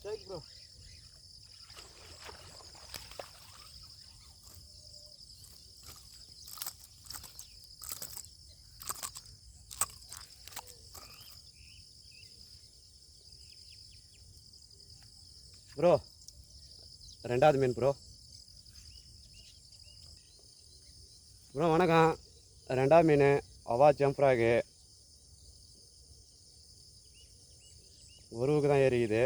Strike bro. Bro ரெண்டாவது மீன் bro. Bro வணக்கம். ரெண்டாவது மீன் அவா ஜம்ப்ராகு ஒருவுக்கு தான் ஏறிக்குது.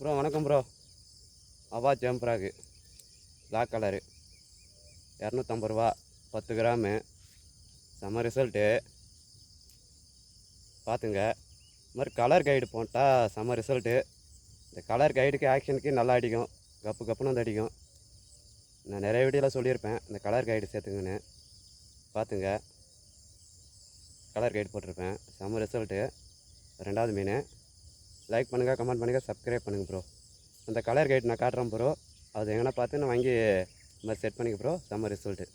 ப்ரோ வணக்கம் ப்ரோ. அவா ஜம்ப்ராகு பிளாக் கலரு 250 ரூபா 10 கிராமு. செம்ம ரிசல்ட்டு பார்த்துங்க. இது மாதிரி கலர் கைடு போட்டால் செம்ம ரிசல்ட்டு. இந்த கலர் கைடுக்கு ஆக்ஷனுக்கு நல்லா அடிக்கும், கப்பு கப்புன்னு வந்து அடிக்கும். நான் நிறைய வீடியோவில் சொல்லியிருப்பேன் இந்த கலர் கைடு சேர்த்துங்கன்னு. பார்த்துங்க, கலர் கைடு போட்டிருப்பேன். செம்ம ரிசல்ட்டு. ரெண்டாவது மீன். லைக் பண்ணுங்கள், கமெண்ட் பண்ணுங்கள், சப்ஸ்கிரைப் பண்ணுங்கள் ப்ரோ. அந்த கலர் கைடு நான் காட்டுறேன் ப்ரோ. அது எங்கன்னா பார்த்து நான் வாங்கி இந்த மாதிரி செட் பண்ணிக்க ப்ரோ. செம்ம ரிசல்ட்டு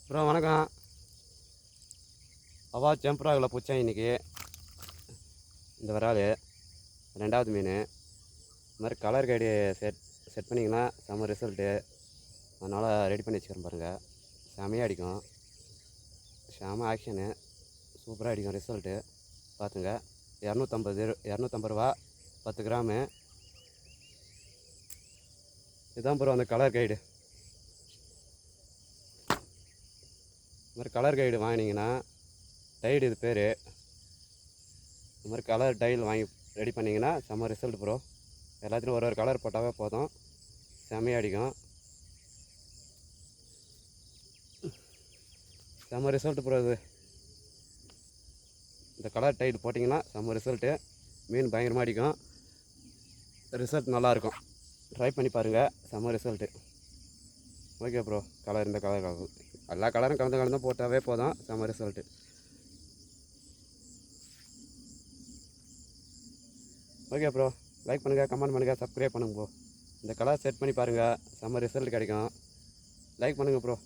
ப்ரோ. வணக்கம். அவா ஜம்ப்ராகில் பிடிச்சேன் இன்றைக்கி. இந்த விரால் ரெண்டாவது மீன். இந்த மாதிரி கலர் கைடு செட் பண்ணிங்கன்னா செம்ம ரிசல்ட்டு. அதனால் ரெடி பண்ணி வச்சுக்கிறேன் பாருங்கள். செமையாக அடிக்கும், செம ஆக்ஷனு, சூப்பராக அடிக்கும் ரிசல்ட்டு. பார்த்துங்க. 250 ரூபா 10 கிராமு. இதுதான் ப்ரோ அந்த கலர் கைடு. இந்த மாதிரி கலர் கைடு வாங்கினீங்கன்னா டைடு இது பேர். இந்த மாதிரி கலர் டைல் வாங்கி ரெடி பண்ணிங்கன்னா செம்ம ரிசல்ட் ப்ரோ. எல்லாத்துலையும் ஒரு கலர் போட்டாவே போதும், செம்மையாக அடிக்கும். செம்ம ரிசல்ட் ப்ரோ. இது இந்த கலர் டைடு போட்டிங்கன்னா செம்ம ரிசல்ட்டு. மீன் பயங்கரமாக அடிக்கும், ரிசல்ட் நல்லாயிருக்கும். ட்ரை பண்ணி பாருங்கள், செம்ம ரிசல்ட்டு. Okay bro. கலர் இந்த கலர் எல்லா கலரும் கலந்து போட்டாவே போதும், செம்ம ரிசல்ட்டு. Okay bro. லைக் பண்ணுங்கள், கமெண்ட் பண்ணுங்கள், சப்ஸ்கிரைப் பண்ணுங்கள் ப்ரோ. இந்த கலர் செட் பண்ணி பாருங்கள், செம்ம ரிசல்ட் கிடைக்கும். லைக் பண்ணுங்கள் ப்ரோ.